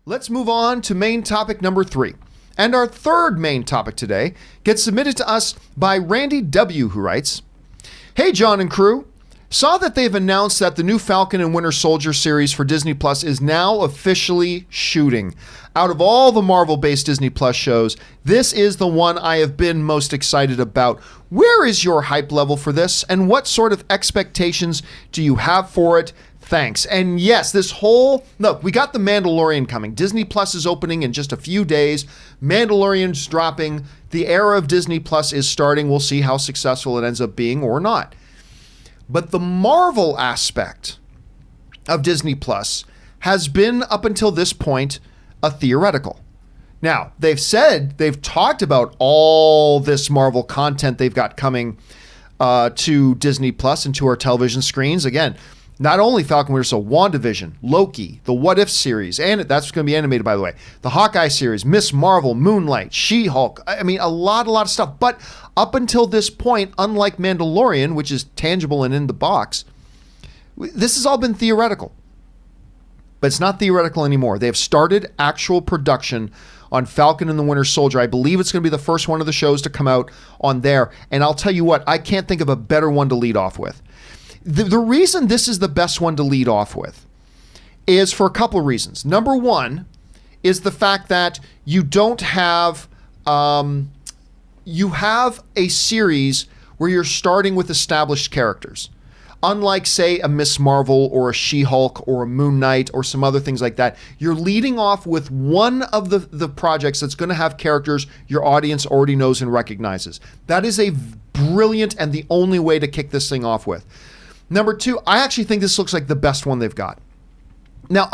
let's move on to main topic number 3. And our third main topic today gets submitted to us by Randy W., who writes, "Hey, John and crew. Saw that they've announced that the new Falcon and Winter Soldier series for Disney Plus is now officially shooting. Out of all the Marvel-based Disney Plus shows, this is the one I have been most excited about. Where is your hype level for this, and what sort of expectations do you have for it? Thanks." And yes, look, we got The Mandalorian coming. Disney Plus is opening in just a few days. Mandalorian's dropping. The era of Disney Plus is starting. We'll see how successful it ends up being or not. But the Marvel aspect of Disney Plus has been, up until this point, a theoretical. Now, they've talked about all this Marvel content they've got coming to Disney Plus and to our television screens. Again, not only Falcon Winter Soldier, WandaVision, Loki, the What If series, and that's going to be animated, by the way, the Hawkeye series, Miss Marvel, Moonlight, She-Hulk. I mean, a lot of stuff. But up until this point, unlike Mandalorian, which is tangible and in the box, this has all been theoretical. But it's not theoretical anymore. They have started actual production on Falcon and the Winter Soldier. I believe it's going to be the first one of the shows to come out on there. And I'll tell you what, I can't think of a better one to lead off with. The reason this is the best one to lead off with is for a couple of reasons. Number one is the fact that you don't have, you have a series where you're starting with established characters. Unlike, say, a Miss Marvel or a She-Hulk or a Moon Knight or some other things like that, you're leading off with one of the projects that's going to have characters your audience already knows and recognizes. That is a brilliant and the only way to kick this thing off with. Number two, I actually think this looks like the best one they've got. Now,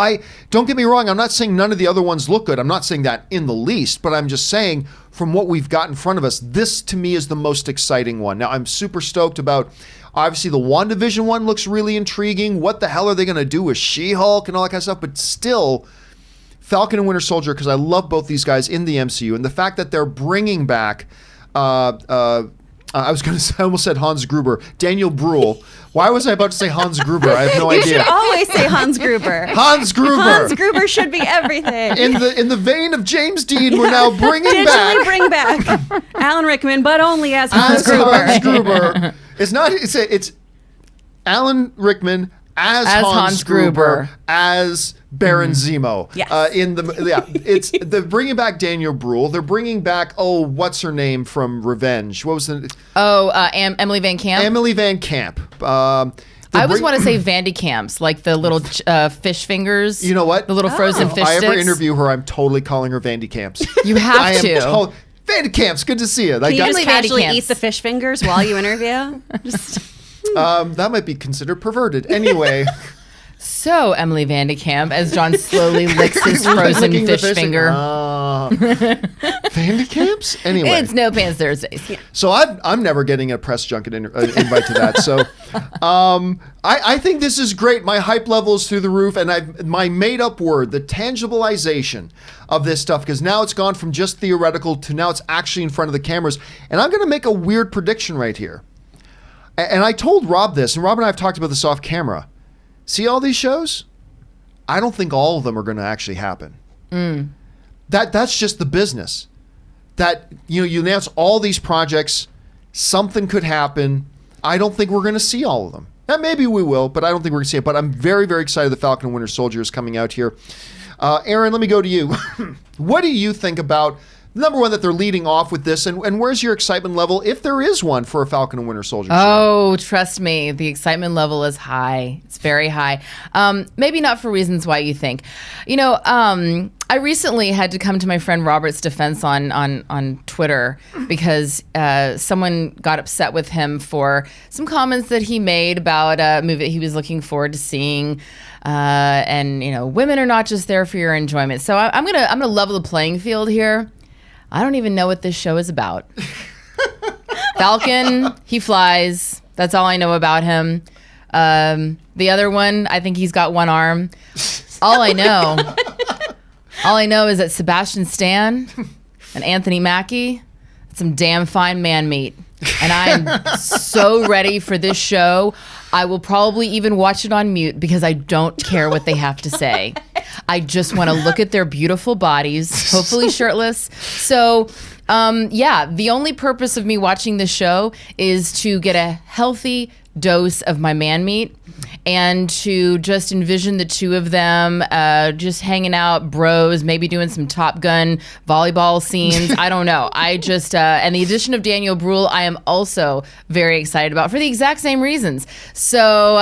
don't get me wrong, I'm not saying none of the other ones look good. I'm not saying that in the least, but I'm just saying from what we've got in front of us, this to me is the most exciting one. Now, I'm super stoked about, obviously, the WandaVision one looks really intriguing. What the hell are they going to do with She-Hulk and all that kind of stuff? But still, Falcon and Winter Soldier, because I love both these guys in the MCU, and the fact that they're bringing back, I almost said Hans Gruber, Daniel Bruhl. Why was I about to say Hans Gruber? I have no idea. You should always say Hans Gruber. Hans Gruber. Hans Gruber should be everything. In the vein of James Dean, we're now bringing back Alan Rickman, but only as Hans Gruber. Hans Gruber. It's Alan Rickman as Hans Gruber as Baron Zemo. Yes. They're bringing back Daniel Bruhl. They're bringing back, what's her name from Revenge? What was the? Emily Van Camp. Emily Van Camp. I always want to say Vandy Camps, like the little fish fingers. You know what? The little frozen fish sticks. If I ever interview her, I'm totally calling her Vandy Camps. You have to. Vandy Camps, good to see you. Can you just casually eat the fish fingers while you interview? That might be considered perverted. Anyway. So, Emily Vandekamp, as John slowly licks his frozen fish finger. Vandecamps? Anyway. It's No Pants Thursdays. Yeah. So I'm never getting a press junket invite to that. So I think this is great. My hype level is through the roof, and my made-up word, the tangibilization of this stuff, because now it's gone from just theoretical to now it's actually in front of the cameras. And I'm going to make a weird prediction right here. And I told Rob this, and Rob and I have talked about this off camera. See all these shows? I don't think all of them are going to actually happen. That's just the business. That you announce all these projects, something could happen. I don't think we're going to see all of them. Now, maybe we will, but I don't think we're going to see it. But I'm very, very excited that Falcon and Winter Soldier is coming out here. Aaron, let me go to you. What do you think about, number one, that they're leading off with this, and where's your excitement level, if there is one, for a Falcon and Winter Soldier show? Oh, trust me, the excitement level is high. It's very high. Maybe not for reasons why you think. I recently had to come to my friend Robert's defense on Twitter because someone got upset with him for some comments that he made about a movie that he was looking forward to seeing. And women are not just there for your enjoyment. So I'm gonna level the playing field here. I don't even know what this show is about. Falcon, he flies. That's all I know about him. The other one, I think he's got one arm. All I know is that Sebastian Stan and Anthony Mackie, some damn fine man meat. And I'm so ready for this show. I will probably even watch it on mute because I don't care what they have to say. I just want to look at their beautiful bodies, hopefully shirtless. So, the only purpose of me watching this show is to get a healthy dose of my man meat and to just envision the two of them just hanging out, bros, maybe doing some Top Gun volleyball scenes. I don't know. I just, and the addition of Daniel Bruhl, I am also very excited about for the exact same reasons. So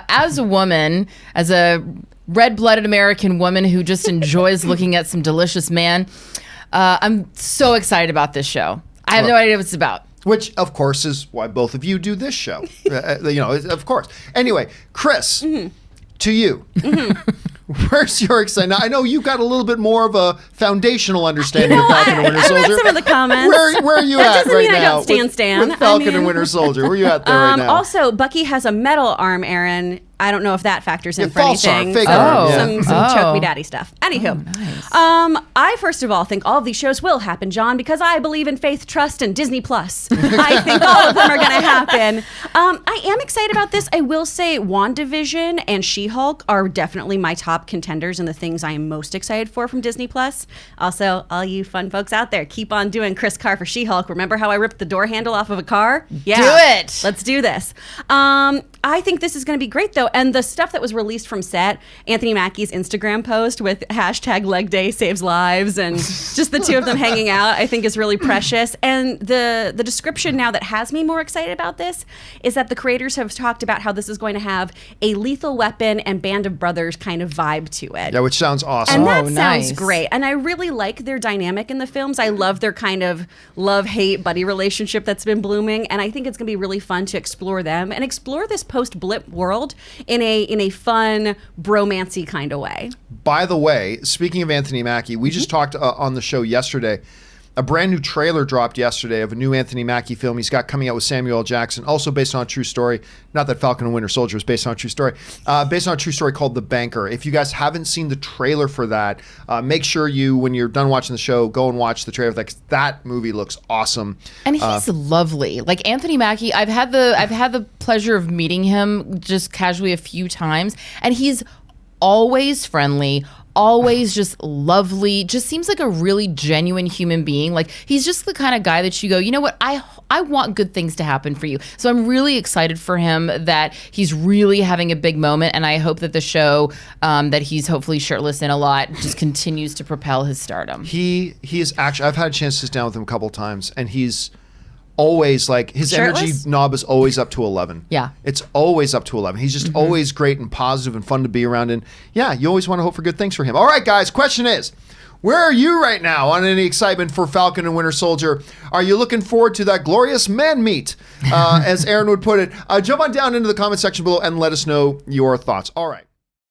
as a woman, as a red-blooded American woman who just enjoys looking at some delicious man, I'm so excited about this show. I have no idea what it's about. Which, of course, is why both of you do this show. Of course. Anyway, Chris, to you. Where's your excitement? Now, I know you've got a little bit more of a foundational understanding of Falcon and Winter Soldier. I read some of the comments. Where are you that at doesn't right mean now? I don't stand. With Falcon and Winter Soldier. Where are you at there right now? Also, Bucky has a metal arm, Aaron. I don't know if that factors in for false arm, anything. fake arm, Some choke me daddy stuff. Anywho, nice. I first of all think all of these shows will happen, John, because I believe in faith, trust, and Disney Plus. I think all of them are going to happen. I am excited about this. I will say WandaVision and She-Hulk are definitely my top contenders and the things I am most excited for from Disney Plus. Also, all you fun folks out there, keep on doing Chris Carr for She-Hulk. Remember how I ripped the door handle off of a car? Yeah. Do it. Let's do this. I think this is going to be great, though. And the stuff that was released from set, Anthony Mackie's Instagram post with hashtag leg day saves lives and just the two of them hanging out, I think is really precious. And the description now that has me more excited about this is that the creators have talked about how this is going to have a Lethal Weapon and Band of Brothers kind of vibe to it. Yeah, which sounds awesome. And that nice. sounds great. And I really like their dynamic in the films. I love their kind of love-hate buddy relationship that's been blooming. And I think it's going to be really fun to explore them and explore this post-blip world in a fun, bromancy kind of way. By the way, speaking of Anthony Mackie, we just talked on the show yesterday. A brand new trailer dropped yesterday of a new Anthony Mackie film he's got coming out with Samuel L. Jackson, also based on a true story. Not that Falcon and Winter Soldier was based on a true story. Based on a true story called The Banker. If you guys haven't seen the trailer for that, make sure you, when you're done watching the show, go and watch the trailer for that, 'cause that movie looks awesome. And he's lovely. Like Anthony Mackie, I've had the pleasure of meeting him just casually a few times, and he's always friendly, always just lovely, just seems like a really genuine human being. Like he's just the kind of guy that you go, you know what, I want good things to happen for you. So I'm really excited for him that he's really having a big moment, and I hope that the show that he's hopefully shirtless in a lot just continues to propel his stardom. He is actually, I've had a chance to sit down with him a couple of times, and he's always like, his shirtless? energy knob is always up to 11. Yeah. It's always up to 11. He's just always great and positive and fun to be around. And yeah, you always want to hope for good things for him. All right, guys, question is, where are you right now on any excitement for Falcon and Winter Soldier? Are you looking forward to that glorious man meet, as Aaron would put it? Jump on down into the comment section below and let us know your thoughts. All right.